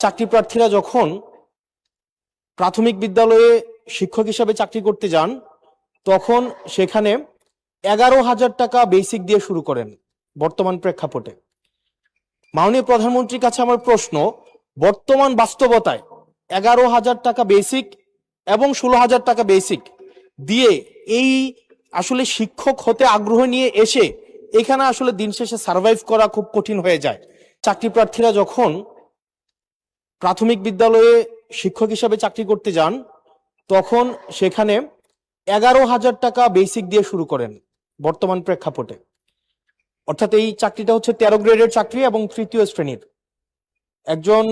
চাকরি প্রার্থীরা যখন প্রাথমিক বিদ্যালয়ে শিক্ষক হিসাবে চাকরি করতে যান তখন সেখানে 11,000 টাকা বেসিক দিয়ে শুরু করেন। বর্তমান প্রেক্ষাপটে মাননীয় প্রধানমন্ত্রীর কাছে আমার প্রশ্ন, বর্তমান বাস্তবতায় 11,000 টাকা বেসিক এবং 16,000 টাকা বেসিক দিয়ে এই আসলে শিক্ষক হতে আগ্রহ নিয়ে এসে এখানে আসলে দিন শেষে সার্ভাইভ করা খুব কঠিন হয়ে যায়। চাকরি প্রার্থীরা যখন প্রাথমিক বিদ্যালয়ে শিক্ষক হিসাবে চাকরি করতে যান তখন সেখানে 11,000 টাকা বেসিক দিয়ে শুরু করেন। বর্তমান প্রেক্ষাপটে অর্থাৎ এই চাকরিটা হচ্ছে 13 গ্রেডের চাকরি এবং তৃতীয় শ্রেণীর। একজন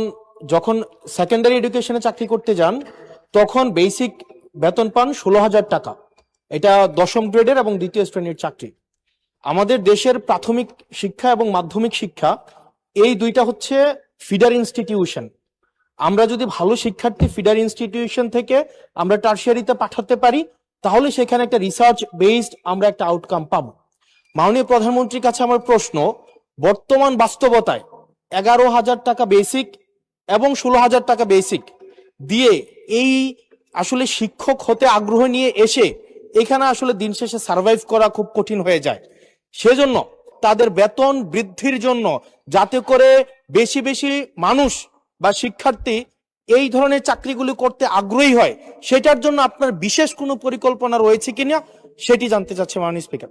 যখন সেকেন্ডারি এডুকেশনে চাকরি করতে যান তখন বেসিক বেতন পান 16,000 টাকা। এটা 10ম গ্রেডের এবং দ্বিতীয় শ্রেণীর চাকরি। আমাদের দেশের প্রাথমিক শিক্ষা এবং মাধ্যমিক শিক্ষা এই দুইটা হচ্ছে ফিডার ইনস্টিটিউশন। আমরা যদি ভালো শিক্ষার্থী ফিডার ইনস্টিটিউশন থেকে আমরা টারশিয়ারিতে পাঠাতে পারি তাহলে সেখানে একটা রিসার্চ বেসড আমরা একটা আউটকাম পাবো। মাননীয় প্রধানমন্ত্রীর কাছে আমার প্রশ্ন, বর্তমান বাস্তবতায় 11,000 টাকা বেসিক এবং 16,000 টাকা বেসিক দিয়ে এই আসলে শিক্ষক হতে আগ্রহ নিয়ে এসে এখানে আসলে দিন শেষে সার্ভাইভ করা খুব কঠিন হয়ে যায়। সেজন্য তাদের বেতন বৃদ্ধির জন্য যাতে করে বেশি বেশি মানুষ বা শিক্ষার্থী এই ধরনের চাকরিগুলি করতে আগ্রহী হয় সেটার জন্য আপনার বিশেষ কোনো পরিকল্পনা রয়েছে কিনা সেটি জানতে চাচ্ছি মাননীয় স্পিকার।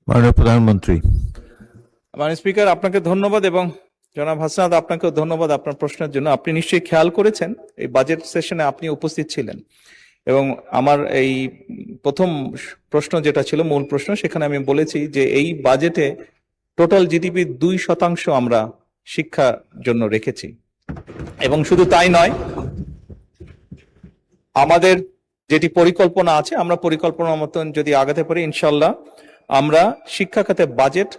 মাননীয় প্রধানমন্ত্রী। মাননীয় স্পিকার, আপনাকে ধন্যবাদ এবং জনাব হাসনাত আপনাকেও ধন্যবাদ আপনার প্রশ্নের জন্য। আপনি নিশ্চয়ই খেয়াল করেছেন এই বাজেট সেশনে আপনি উপস্থিত ছিলেন এবং আমার এই প্রথম প্রশ্ন যেটা ছিল মূল প্রশ্ন সেখানে আমি বলেছি যে এই বাজেটে টোটাল জিডিপি 2% আমরা শিক্ষার জন্য রেখেছি এবং শুধু তাই নয়, আমাদের যেটি পরিকল্পনা আছে আমরা পরিকল্পনার মতন যদি আগাতে পারি ইনশাল্লাহ আমরা শিক্ষা খাতে বাজেট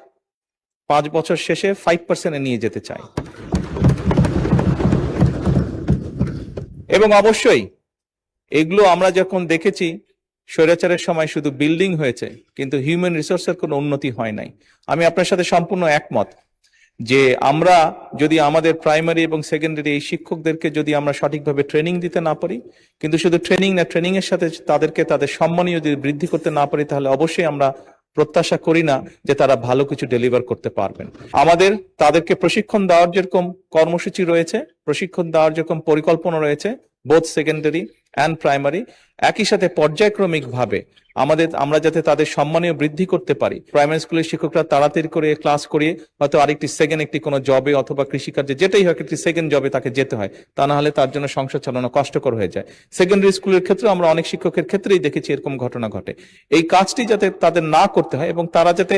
5 বছর শেষে 5% নিয়ে যেতে চাই। এবং অবশ্যই এগুলো আমরা যখন দেখেছি স্বৈরাচারের সময় শুধু বিল্ডিং হয়েছে কিন্তু হিউম্যান রিসোর্সের কোনো উন্নতি হয় নাই। আমি আপনার সাথে সম্পূর্ণ একমত যে আমরা যদি আমাদের প্রাইমারি এবং সেকেন্ডারি এই শিক্ষকদেরকে যদি আমরা সঠিকভাবে ট্রেনিং দিতে না পারি, কিন্তু শুধু ট্রেনিং না, ট্রেনিং এর সাথে তাদেরকে তাদের সম্মানীয় যদি বৃদ্ধি করতে না পারি তাহলে অবশ্যই আমরা প্রত্যাশা করি না যে তারা ভালো কিছু ডেলিভার করতে পারবেন। আমাদের তাদেরকে প্রশিক্ষণ দেওয়ার যেরকম কর্মসূচি রয়েছে, প্রশিক্ষণ দেওয়ার যেরকম পরিকল্পনা রয়েছে বোথ সেকেন্ডারি অ্যান্ড প্রাইমারি, একই সাথে পর্যায়ক্রমিক ভাবে আমরা যাতে তাদের সম্মানীয় বৃদ্ধি করতে পারি। প্রাইমারি স্কুলের শিক্ষকরা তাড়াতাড়ি করে ক্লাস করিয়ে হয়তো আরেকটি সেকেন্ড একটি কোনো জবে অথবা কৃষিকার্যে যেটাই হয় একটি সেকেন্ড জবে তাকে যেতে হয়, তা না হলে তার জন্য সংসার চালানো কষ্টকর হয়ে যায়। সেকেন্ডারি স্কুলের ক্ষেত্রে আমরা অনেক শিক্ষকের ক্ষেত্রেই দেখেছি এরকম ঘটনা ঘটে। এই কাজটি যাতে তাদের না করতে হয় এবং তারা যাতে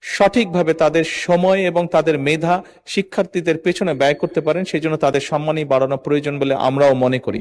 সঠিকভাবে তাদের সময় এবং তাদের মেধা শিক্ষার্থীদের পেছনে ব্যয় করতে পারেন সেই জন্য তাদের সম্মানই বাড়ানো প্রয়োজন বলে আমরাও মনে করি।